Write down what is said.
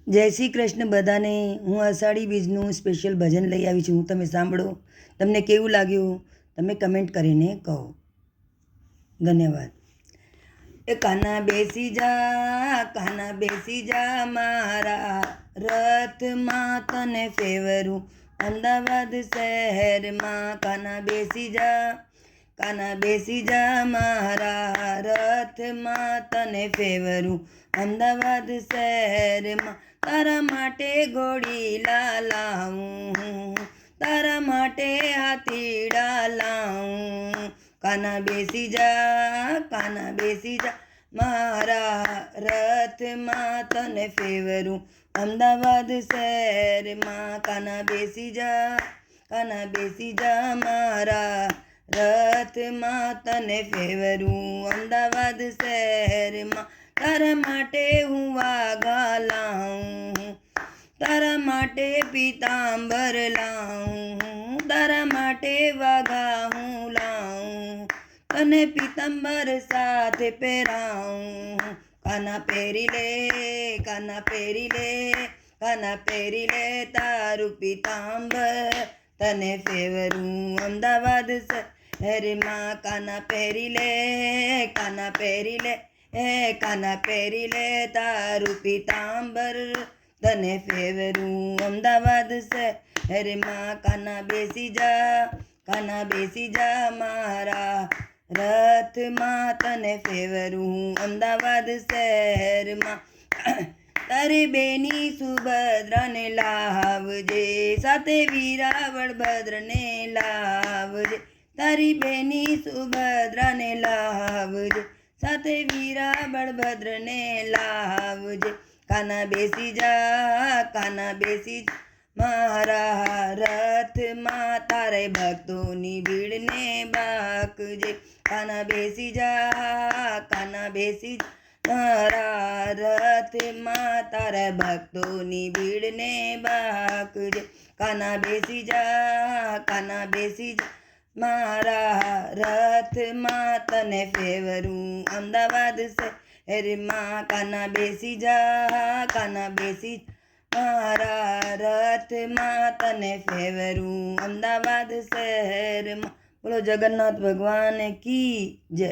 જય શ્રી કૃષ્ણ બધાને। હું અષાઢી બીજનું સ્પેશિયલ ભજન લઈ આવી છું, તમે સાંભળો। તમને કેવું લાગ્યું તમે કમેન્ટ કરીને કહો। ધન્યવાદ। એ કાના બેસી જા મારા રથમાં તને ફેરવું અમદાવાદ શહેરમાં। કાના બેસી જા મારા રથમાં તને ફેરવું અમદાવાદ શહેરમાં। તારા માટે ઘોડીલા લાવું, તારા માટે હાથીડા લાવું। કાના બેસી જા મારા રથમાં તને ફેરવું અમદાવાદ શહેરમાં। કાના બેસી જા મારા રથમાં તને ફેરવું અમદાવાદ શહેરમાં। તારા માટે હું વાઘા લાવું, તારા માટે પીતાંબર લાવું, તારા માટે વાઘા હું લાવું, તને પીતાંબર સાથે પહેરાવું। કાના પહેરી લે તારું પીતાંબર તને ફેરવું અમદાવાદ શહેરમાં। કાના પહેરી લે તારું પીતાંબર તને ફેરવું અમદાવાદ શહેરમાં। કાના બેસી જા મારા રથમાં તને ફેરવું અમદાવાદ શહેરમાં। તારી બેની સુભદ્રાને લાવજે, સાથે વીરા બળભદ્રને લાવજે। તારી બેની સુભદ્રાને લાવજે, સાથે વીરા બળભદ્રને લાવજે। કાના બેસી જા મારા રથમાં, તારે ભક્તોની ભીડને બાકજે। કાના બેસી જા મારા રથમાં, તારા ભક્તોની ભીડને બાકજે। કાના બેસી જા મારા રથમાં તને ફેરવું અમદાવાદ શહેરમાં। કાના બેસી જા મારા રથમાં તને ફેરવું અમદાવાદ શહેરમાં। બોલો જગન્નાથ ભગવાન કી જય।